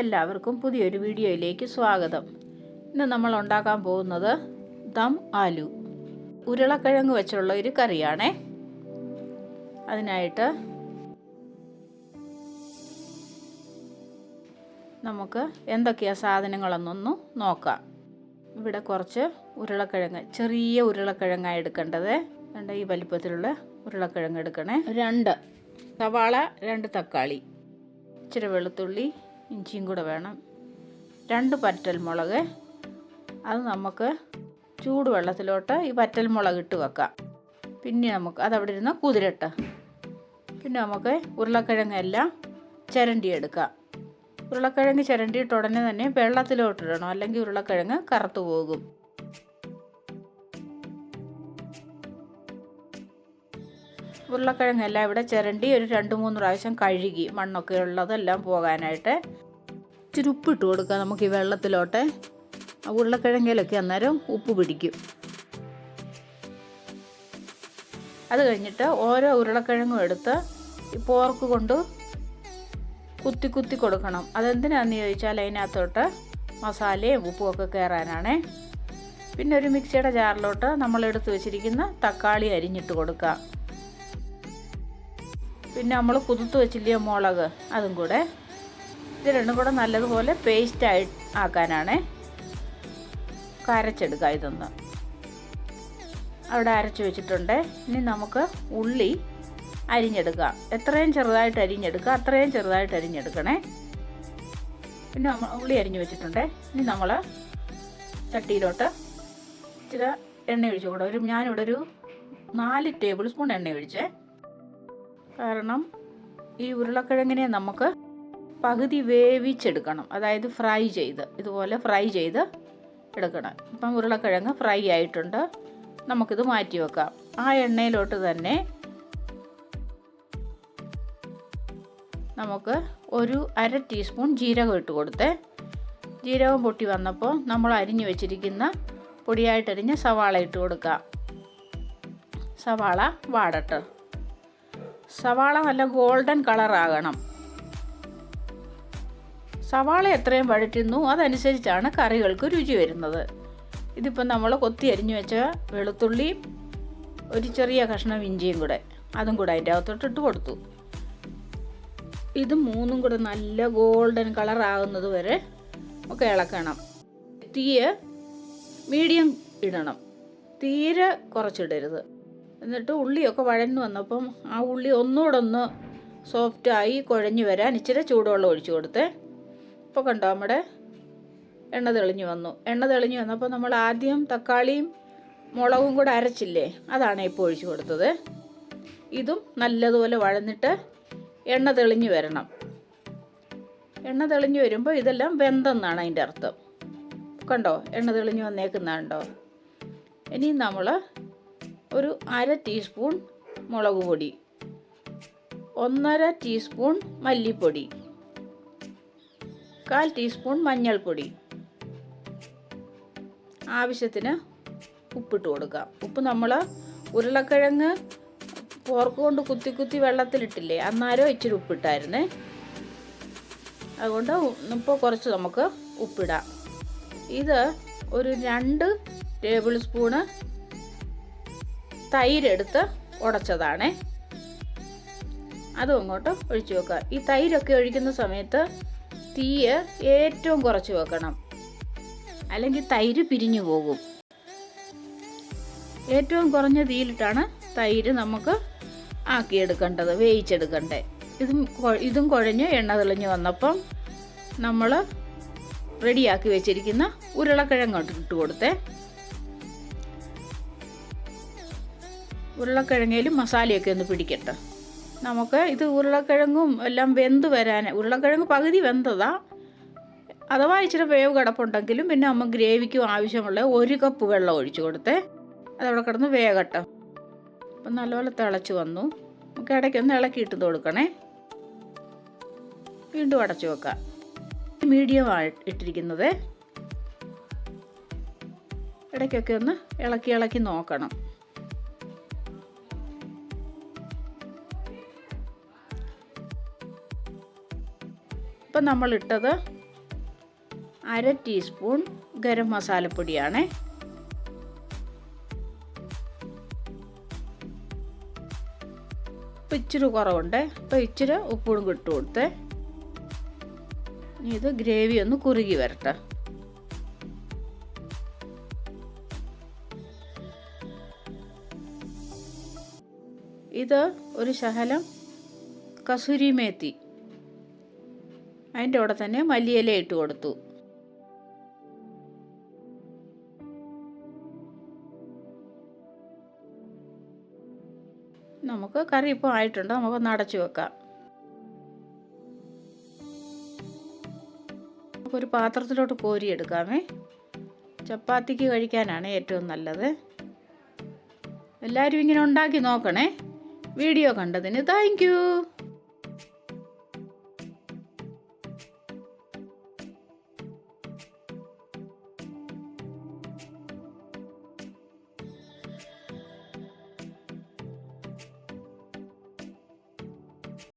എല്ലാവർക്കും പുതിയൊരു വീഡിയോയിലേക്ക് സ്വാഗതം. ഇന്ന് നമ്മൾ ഉണ്ടാക്കാൻ പോകുന്നത് ദം ആലു ഉരുളക്കിഴങ്ങ് വെച്ചുള്ള ഒരു കറിയാണേ. അതിനായിട്ട് നമുക്ക് എന്തൊക്കെയാ സാധനങ്ങളെന്നൊന്ന് നോക്കാം. ഇവിടെ കുറച്ച് ഉരുളക്കിഴങ്ങ്, ചെറിയ ഉരുളക്കിഴങ്ങാണ് എടുക്കേണ്ടത്. ഈ വലിപ്പത്തിലുള്ള ഉരുളക്കിഴങ്ങ് എടുക്കണേ. 2 സവാള, 2 തക്കാളി, ഇച്ചിരി വെളുത്തുള്ളി, ഇഞ്ചിയും കൂടെ വേണം. 2 പറ്റൽമുളക്. അത് നമുക്ക് ചൂടുവെള്ളത്തിലോട്ട് ഈ പറ്റൽമുളക് ഇട്ട് വെക്കാം. പിന്നെ നമുക്ക് അതവിടെ ഇരുന്ന് കുതിരട്ട്. പിന്നെ നമുക്ക് ഉരുളക്കിഴങ്ങെല്ലാം ചിരണ്ടിയെടുക്കാം. ഉരുളക്കിഴങ്ങ് ചിരണ്ടിയിട്ട് ഉടനെ തന്നെ വെള്ളത്തിലോട്ടിടണം, അല്ലെങ്കിൽ ഉരുളക്കിഴങ്ങ് കറുത്തു പോകും. ഉരുളക്കിഴങ്ങെല്ലാം ഇവിടെ ചിരണ്ടി ഒരു 2-3 പ്രാവശ്യം കഴുകി, മണ്ണൊക്കെ ഉള്ളതെല്ലാം പോകാനായിട്ട്. ഇച്ചിരി ഉപ്പിട്ട് കൊടുക്കുക നമുക്ക് ഈ വെള്ളത്തിലോട്ട്. ഉരുളക്കിഴങ്ങിലൊക്കെ അന്നേരം ഉപ്പ് പിടിക്കും. അത് കഴിഞ്ഞിട്ട് ഓരോ ഉരുളക്കിഴങ്ങും എടുത്ത് ഈ പോർക്ക് കൊണ്ട് കുത്തി കുത്തി കൊടുക്കണം. അതെന്തിനാന്ന് ചോദിച്ചാൽ അതിനകത്തോട്ട് മസാലയും ഉപ്പുമൊക്കെ കയറാനാണേ. പിന്നെ ഒരു മിക്സിയുടെ ജാറിലോട്ട് നമ്മൾ എടുത്ത് വെച്ചിരിക്കുന്ന തക്കാളി അരിഞ്ഞിട്ട് കൊടുക്കുക. പിന്നെ നമ്മൾ കുതിർത്ത് വെച്ചില്ലേ മുളക്, അതും കൂടെ. ഇത് രണ്ടും കൂടെ നല്ലതുപോലെ പേസ്റ്റായി ആക്കാനാണ്. അരച്ചെടുക്കുക. ഇതൊന്ന് അവിടെ അരച്ച് വെച്ചിട്ടുണ്ട്. ഇനി നമുക്ക് ഉള്ളി അരിഞ്ഞെടുക്കാം. എത്രയും ചെറുതായിട്ട് അരിഞ്ഞെടുക്കുക, അത്രയും ചെറുതായിട്ട് അരിഞ്ഞെടുക്കണേ. പിന്നെ ഉള്ളി അരിഞ്ഞ് വെച്ചിട്ടുണ്ട്. ഇനി നമ്മൾ ചട്ടിയിലോട്ട് ഇച്ചിരി എണ്ണ ഒഴിച്ച് കൂടെ. ഞാനിവിടെ ഒരു 4 ടേബിൾ സ്പൂൺ എണ്ണ ഒഴിച്ചേ. കാരണം ഈ ഉരുളക്കിഴങ്ങിനെ നമുക്ക് പകുതി വേവിച്ചെടുക്കണം, അതായത് ഫ്രൈ ചെയ്ത്, ഇതുപോലെ ഫ്രൈ ചെയ്ത് എടുക്കണം. ഇപ്പം ഉരുളക്കിഴങ്ങ് ഫ്രൈ ആയിട്ടുണ്ട്. നമുക്കിത് മാറ്റി വെക്കാം. ആ എണ്ണയിലോട്ട് തന്നെ നമുക്ക് ഒരു 1/2 ടീസ്പൂൺ ജീരകം ഇട്ട് കൊടുത്തേ. ജീരകം പൊട്ടി വന്നപ്പോൾ നമ്മൾ അരിഞ്ഞു വെച്ചിരിക്കുന്ന പൊടിയായിട്ടരിഞ്ഞ സവാള ഇട്ട് കൊടുക്കാം. സവാള വാടട്ടെ. സവാള നല്ല ഗോൾഡൻ കളറാകണം. സവാള എത്രയും വഴറ്റുന്നു അതനുസരിച്ചാണ് കറികൾക്ക് രുചി വരുന്നത്. ഇതിപ്പം നമ്മൾ കൊത്തി അരിഞ്ഞു വെച്ച വെളുത്തുള്ളി, ഒരു ചെറിയ കഷ്ണം ഇഞ്ചിയും കൂടെ, അതും കൂടെ അതിൻ്റെ അകത്തോട്ട് ഇട്ട് കൊടുത്തു. ഇത് മൂന്നും കൂടെ നല്ല ഗോൾഡൻ കളറാകുന്നത് വരെ ഒക്കെ ഇളക്കണം. തീയ് മീഡിയം ഇടണം, തീരെ കുറച്ചിടരുത്. എന്നിട്ട് ഉള്ളിയൊക്കെ വഴന്നു വന്നപ്പം ആ ഉള്ളി ഒന്നുകൂടെ ഒന്ന് സോഫ്റ്റായി കുഴഞ്ഞു വരാൻ ഇച്ചിരി ചൂടുവെള്ളം ഒഴിച്ചു കൊടുത്തേ. ഇപ്പോൾ കണ്ടോ, നമ്മുടെ എണ്ണ തെളിഞ്ഞു വന്നു. എണ്ണ തെളിഞ്ഞു വന്നപ്പോൾ നമ്മൾ ആദ്യം തക്കാളിയും മുളകും കൂടെ അരച്ചില്ലേ, അതാണ് ഇപ്പോൾ ഒഴിച്ചു കൊടുത്തത്. ഇതും നല്ലതുപോലെ വഴന്നിട്ട് എണ്ണ തെളിഞ്ഞു വരണം. എണ്ണ തെളിഞ്ഞു വരുമ്പോൾ ഇതെല്ലാം വെന്തെന്നാണ് അതിൻ്റെ അർത്ഥം. കണ്ടോ, എണ്ണ തെളിഞ്ഞു വന്നേക്കുന്നുണ്ടോ. ഇനി നമ്മൾ ഒരു 1/2 ടീസ്പൂൺ മുളക് പൊടി, 1/2 ടീസ്പൂൺ മല്ലിപ്പൊടി, 1/4 ടീസ്പൂൺ മഞ്ഞൾപ്പൊടി, ആവശ്യത്തിന് ഉപ്പിട്ട് കൊടുക്കാം. ഉപ്പ് നമ്മൾ ഉരുളക്കിഴങ്ങ് പോർക്ക് കൊണ്ട് കുത്തി കുത്തി വെള്ളത്തിലിട്ടില്ലേ, അന്നേരം ഇച്ചിരി ഉപ്പിട്ടായിരുന്നേ. അതുകൊണ്ട് ഇപ്പോൾ കുറച്ച് നമുക്ക് ഉപ്പിടാം. ഇത് ഒരു 2 ടേബിൾ സ്പൂണ് തൈരെടുത്ത് ഉടച്ചതാണേ. അതും അങ്ങോട്ട് ഒഴിച്ചു വെക്കുക. ഈ തൈരൊക്കെ ഒഴിക്കുന്ന സമയത്ത് തീയ് ഏറ്റവും കുറച്ച് വെക്കണം, അല്ലെങ്കിൽ തൈര് പിരിഞ്ഞു പോകും. ഏറ്റവും കുറഞ്ഞ തീയിലിട്ടാണ് തൈര് നമുക്ക് ആക്കിയെടുക്കേണ്ടത്, വേവിച്ചെടുക്കണ്ടേ. ഇതും കുഴഞ്ഞ് എണ്ണ തെളിഞ്ഞ് വന്നപ്പം നമ്മൾ റെഡിയാക്കി വെച്ചിരിക്കുന്ന ഉരുളക്കിഴങ്ങോട്ട് ഇട്ട് കൊടുത്തേ. ഉരുളക്കിഴങ്ങയിലും മസാലയൊക്കെ ഒന്ന് പിടിക്കട്ടെ. നമുക്ക് ഇത് ഉരുളക്കിഴങ്ങും എല്ലാം വെന്ത് വരാൻ, ഉരുളക്കിഴങ്ങ് പകുതി വെന്തതാ. അഥവാ ഇച്ചിരി വേവ് കിടപ്പുണ്ടെങ്കിലും പിന്നെ നമ്മൾ ഗ്രേവിക്കും ആവശ്യമുള്ള 1 കപ്പ് വെള്ളം ഒഴിച്ചു കൊടുത്തേ. അതവിടെ കിടന്ന് വേകട്ടെ. അപ്പം നല്ലപോലെ തിളച്ച് വന്നു. നമുക്ക് ഇടയ്ക്കൊന്ന് ഇളക്കിയിട്ട് കൊടുക്കണേ. വീണ്ടും അടച്ചു വെക്കാം. മീഡിയം ഇട്ടിരിക്കുന്നത്. ഇടയ്ക്കൊക്കെ ഒന്ന് ഇളക്കി നോക്കണം. ഇപ്പം നമ്മളിട്ടത് 1/2 ടീസ്പൂൺ ഗരം മസാലപ്പൊടിയാണ്. ഇപ്പം ഇച്ചിരി കുറവുണ്ട്. ഇപ്പം ഇച്ചിരി ഉപ്പും ഇട്ട് കൊടുത്ത് ഇത് ഗ്രേവി ഒന്ന് കുറുകി വരട്ടെ. ഇത് ഒരു ശകലം കസൂരി മേത്തി, അതിൻ്റെ കൂടെ തന്നെ മല്ലിയില ഇട്ട് കൊടുത്തു. നമുക്ക് കറി ഇപ്പോൾ ആയിട്ടുണ്ട്. നമുക്കൊന്ന് അടച്ചു വെക്കാം. നമുക്കൊരു പാത്രത്തിലോട്ട് കോരിയെടുക്കാമേ. ചപ്പാത്തിക്ക് കഴിക്കാനാണ് ഏറ്റവും നല്ലത്. എല്ലാവരും ഇങ്ങനെ ഉണ്ടാക്കി നോക്കണേ. വീഡിയോ കണ്ടതിന് താങ്ക് യു.